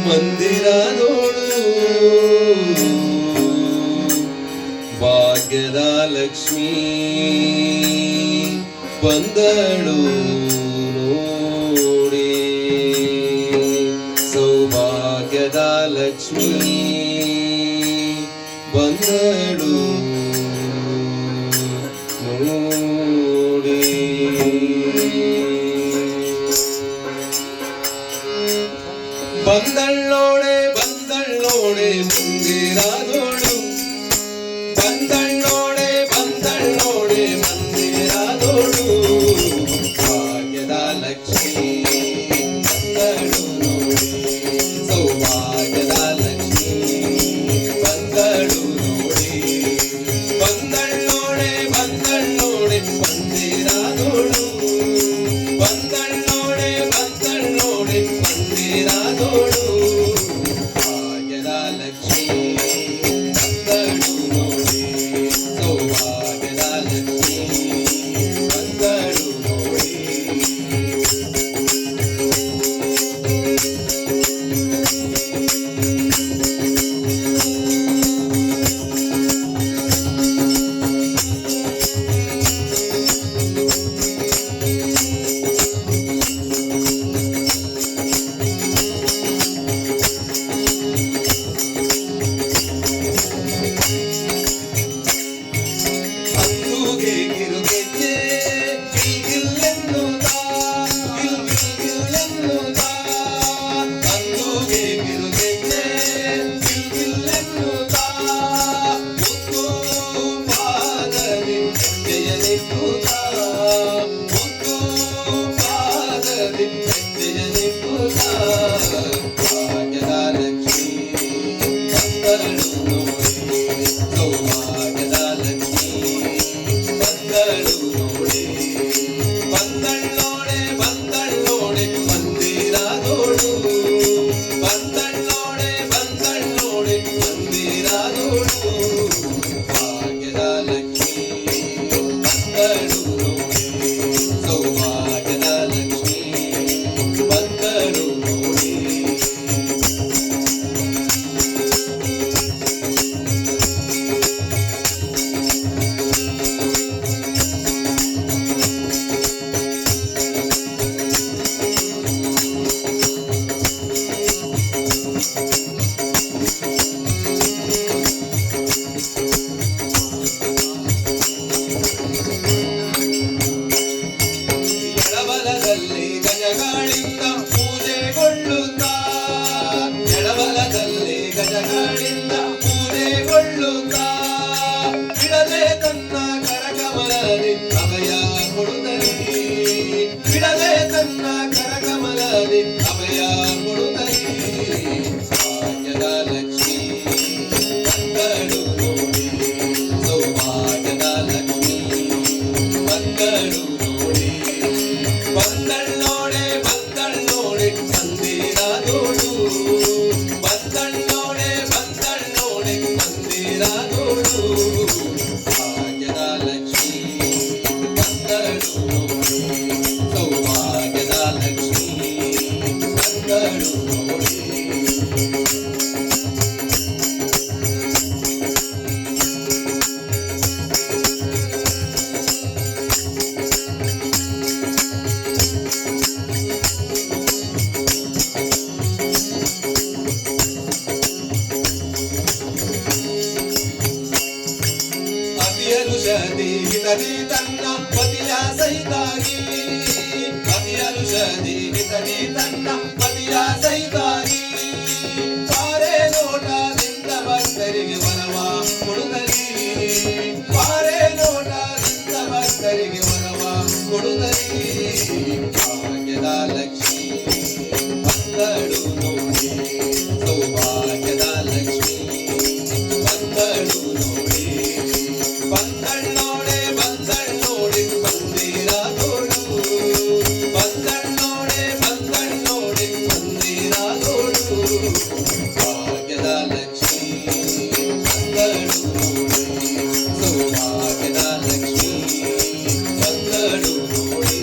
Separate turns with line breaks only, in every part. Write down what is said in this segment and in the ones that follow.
ಮಂದಿರದೋಳು ಭಾಗ್ಯದ ಲಕ್ಷ್ಮೀ ಬಂದಳು ನೋಡಿ, ಸೌಭಾಗ್ಯದ ಲಕ್ಷ್ಮೀ ಬಂದಳು ನೋಡಿ. ಬಂದಳ್ಳೋಳೆ ಬಂದಳ್ಳೋಳೆ ಮಂದಿರದೋಳು, ಬಂದಳ್ಳೋಳೆ ಬಂದಳ್ಳೋಳೆ ಮಂದಿರದೋಳು ಭಾಗ್ಯದ ಲಕ್ಷ್ಮೀ ಬಂದಳು ನೋಡಿ, ಸೌಭಾಗ್ಯದ ಲಕ್ಷ್ಮೀ ಬಂದಳು ನೋಡಿ. ಬಂದಳ್ಳೋಳೆ ಬಂದಳ್ಳೋಳೆ ಮಂದಿರದೋಳು, ಬಂದಳ್ಳೋಳೆ ಬಂದಳ್ಳೋಳೆ ಮಂದಿರದೋಳು ಭಾಗ್ಯದ ಲಕ್ಷ್ಮೀ ಬಂದಳು ನೋಡಿ, ಸೌಭಾಗ್ಯದ ಲಕ್ಷ್ಮೀ ಬಂದಳು ನೋಡಿ. ಅಂದುಗೆ ಗಿರುಗೆಜ್ಜೆ ಗಿಲ್ಗಿಲ್ಲೆನ್ನುತ್ತಾ, ಗಿಲ್ಗಿಲ್ಲೆನ್ನುತ್ತಾ, ಅಂದುಗೆ ಗಿರುಗೆಜ್ಜೆ ಗಿಲ್ಗಿಲ್ಲೆನ್ನುತ್ತಾ, ಮುತ್ತು ಪಾದದಿ ಹೆಜ್ಜೆಯನ್ನಿಟ್ಟುತ್ತಾ, ಮುತ್ತು ಪಾದದಿ ಹೆಜ್ಜೆಯನ್ನಿಟ್ಟುತ್ತಾ ಭಾಗ್ಯದ ಲಕ್ಷ್ಮೀ ಬಂದಳು ನೋಡಿ, ಸೌಭಾಗ್ಯದ ಲಕ್ಷ್ಮೀ ಬಂದಳು ನೋಡಿ. ಬಂದಳ್ಳೋಳೆ ಬಂದಳ್ಳೋಳೆ ಮಂದಿರದೋಳು, ಬಂದಳ್ಳೋಳೆ ಬಂದಳ್ಳೋಳೆ ಮಂದಿರದೋಳು ಭಾಗ್ಯದ ಲಕ್ಷ್ಮೀ ಬಂದಳು ನೋಡಿ, ಸೌಭಾಗ್ಯದ ಲಕ್ಷ್ಮೀ ಬಂದಳು ನೋಡಿ. ಎಡಬಲದಲ್ಲಿ ಗಜಗಳಿಂದ ಪೂಜೆಗೊಳ್ಳುತ್ತಾ, ಎಡಬಲದಲ್ಲಿ ಗಜಗಳಿಂದ ಪೂಜೆಗೊಳ್ಳುತ್ತಾ, ಬಿಡದೆ ತನ್ನ ಕರಕಮಲದಿ ಅಭಯ ಕೊಡುತ್ತಲೇ, ಬಿಡದೆ ತನ್ನ ಕರಕಮಲದಿ ಅಭಯ ಕೊಡುತ್ತಲೇ ಭಾಗ್ಯದ ಲಕ್ಷ್ಮೀ ಬಂದಳು ನೋಡಿ, ಸೌಭಾಗ್ಯದ ಲಕ್ಷ್ಮೀ ಬಂದಳು ನೋಡಿ. ಬಂದಳ್ಳೋಳೆ ಬಂದಳ್ಳೋಳೆ ಮಂದಿರದೋಳು, ಬಂದಳ್ಳೋಳೆ ಬಂದಳ್ಳೋಳೆ ಮಂದಿರದೋಳು ಭಾಗ್ಯದ ಲಕ್ಷ್ಮೀ ಬಂದಳು ನೋಡಿ, ಸೌಭಾಗ್ಯದ ಲಕ್ಷ್ಮೀ ಬಂದಳು ನೋಡಿ. ಅತಿಯರುಷದಿ ಹಿತದಿ ತನ್ನ ಪತಿಯ ಸಹಿತಾಗಿ, ಅತಿಯರುಷದಿ ಹಿತದಿ ತನ್ನ ಪತಿಯ ಸಹಿತಾಗಿ, ಪಾರೆ ನೋಟದಿಂದ ಭಕ್ತರಿಗೆ ವರವ ಕೊಡುತ್ತಲೇ, ಪಾರೆ ನೋಟದಿಂದ ಭಕ್ತರಿಗೆ ವರವ ಕೊಡುತ್ತಲೇ ಭಾಗ್ಯದ ಲಕ್ಷ್ಮೀ ಬಂದಳು ನೋಡಿ, ಸೌಭಾಗ್ಯದ ಲಕ್ಷ್ಮೀ ಬಂದಳು ನೋಡಿ. ಬಂದಳ್ಳೋಳೆ ಬಂದಳ್ಳೋಳೆ ಮಂದಿರದೋಳು, ಬಂದಳ್ಳೋಳೆ ಬಂದಳ್ಳೋಳೆ ಮಂದಿರದೋಳು ಭಾಗ್ಯದ ಲಕ್ಷ್ಮೀ ಬಂದಳು ನೋಡಿ, ಸೌಭಾಗ್ಯದ ಲಕ್ಷ್ಮೀ ಬಂದಳು ನೋಡಿ.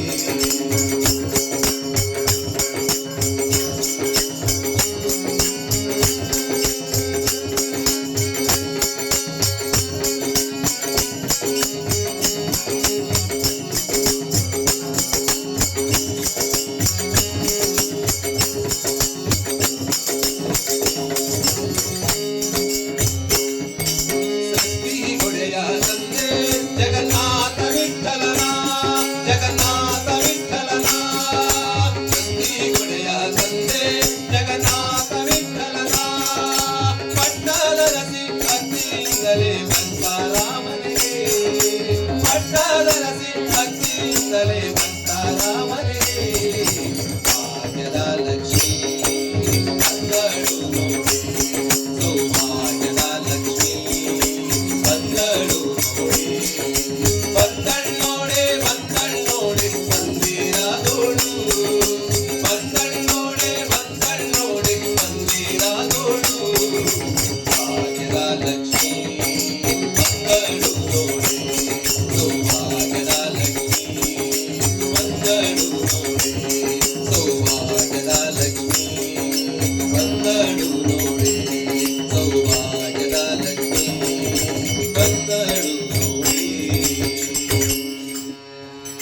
ಲಕ್ಷ್ಮೀ